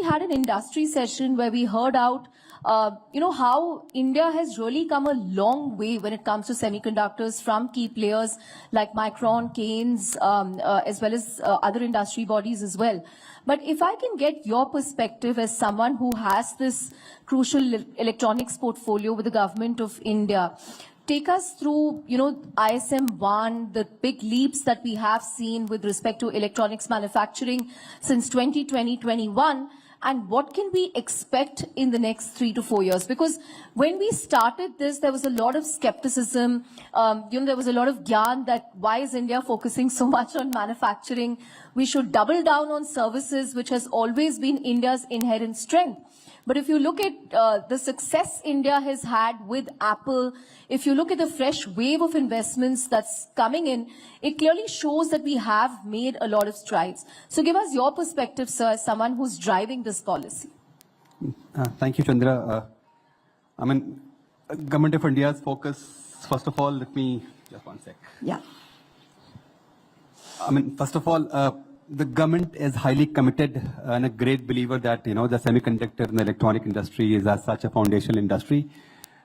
we had an industry session where we heard out, how India has really come a long way when it comes to semiconductors from key players like Micron, Keynes, as well as other industry bodies as well. But if I can get your perspective as someone who has this crucial electronics portfolio with the government of India, take us through, ISM 1, the big leaps that we have seen with respect to electronics manufacturing since 2020-21, and what can we expect in the next 3 to 4 years? Because when we started this, there was a lot of skepticism. There was a lot of gyan that why is India focusing so much on manufacturing? We should double down on services, which has always been India's inherent strength. But if you look at the success India has had with Apple, if you look at the fresh wave of investments that's coming in, it clearly shows that we have made a lot of strides. So give us your perspective, sir, as someone who's driving this policy. Thank you, Chandra. Government of India's focus, first of all, let me, just one sec. Yeah. First of all, the government is highly committed and a great believer that, the semiconductor and the electronic industry is as such a foundational industry.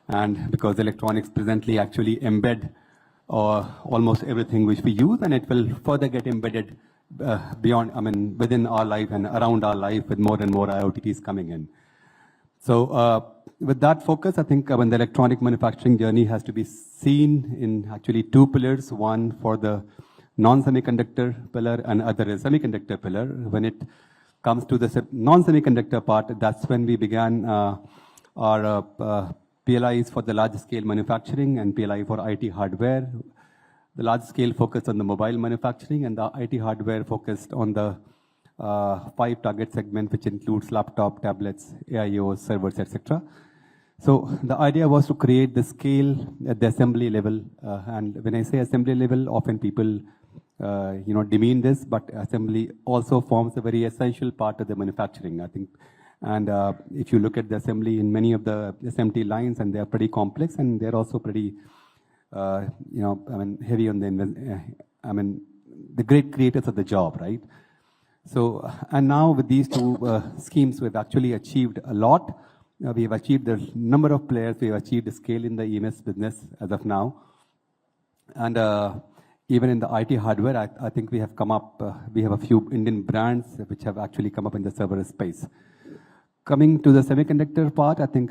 And because electronics presently actually embed almost everything which we use, and it will further get embedded within our life and around our life with more and more IoTs coming in. So with that focus, I think when the electronic manufacturing journey has to be seen in actually two pillars, one for the non-semiconductor pillar and other is semiconductor pillar. When it comes to the non-semiconductor part, that's when we began our PLIs for the large-scale manufacturing and PLI for IT hardware. The large-scale focused on the mobile manufacturing and the IT hardware focused on the 5 target segment, which includes laptop, tablets, AIOs, servers, etc. So the idea was to create the scale at the assembly level. And when I say assembly level, often people demean this, but assembly also forms a very essential part of the manufacturing, I think. And if you look at the assembly in many of the SMT lines, and they are pretty complex, and they're also pretty, heavy on the great creators of the job, right? So, and now with these two schemes, we've actually achieved a lot. We have achieved the number of players, we have achieved the scale in the EMS business as of now. And even in the IT hardware, I think we have come up, we have a few Indian brands which have actually come up in the server space. Coming to the semiconductor part, I think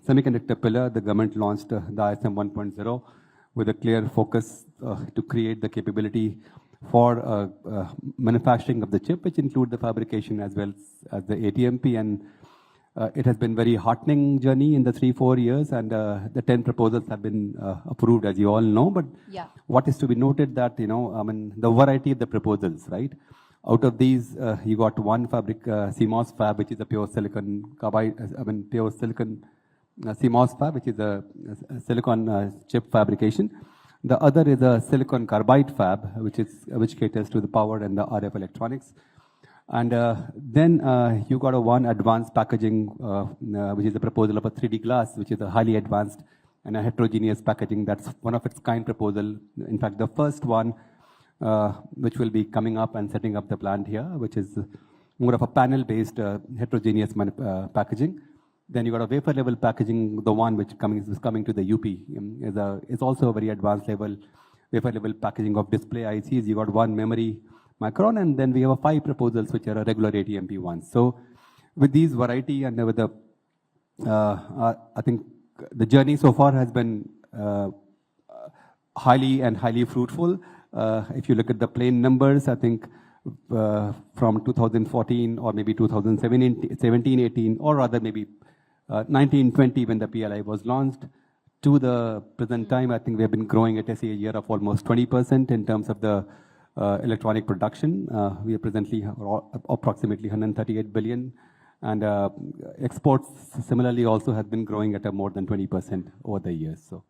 semiconductor pillar, the government launched the ISM 1.0 with a clear focus to create the capability for manufacturing of the chip, which include the fabrication as well as the ATMP. And it has been very heartening journey in the 3-4 years, and the 10 proposals have been approved, as you all know. But yeah, what is to be noted that, the variety of the proposals, right? Out of these, you got one fabric, CMOS fab, which is a pure silicon carbide, pure silicon CMOS fab, which is a silicon chip fabrication. The other is a silicon carbide fab, which caters to the power and the RF electronics. And then you got a one advanced packaging, which is a proposal of a 3D glass, which is a highly advanced and a heterogeneous packaging. That's one of its kind proposal. In fact, the first one, which will be coming up and setting up the plant here, which is more of a panel-based heterogeneous packaging. Then you got a wafer level packaging, the one which is coming to the UP is also a very advanced level, wafer level packaging of display ICs. You got one memory Micron, and then we have 5 proposals which are a regular ATMP ones. So with these variety and with the, I think the journey so far has been highly fruitful. If you look at the plain numbers, I think from 2014 or maybe 2017, 18, or rather maybe 19, 20 when the PLI was launched, to the present time, I think we have been growing at a CAGR of almost 20% in terms of the electronic production. We are presently approximately 138 billion, and exports similarly also have been growing at a more than 20% over the years. So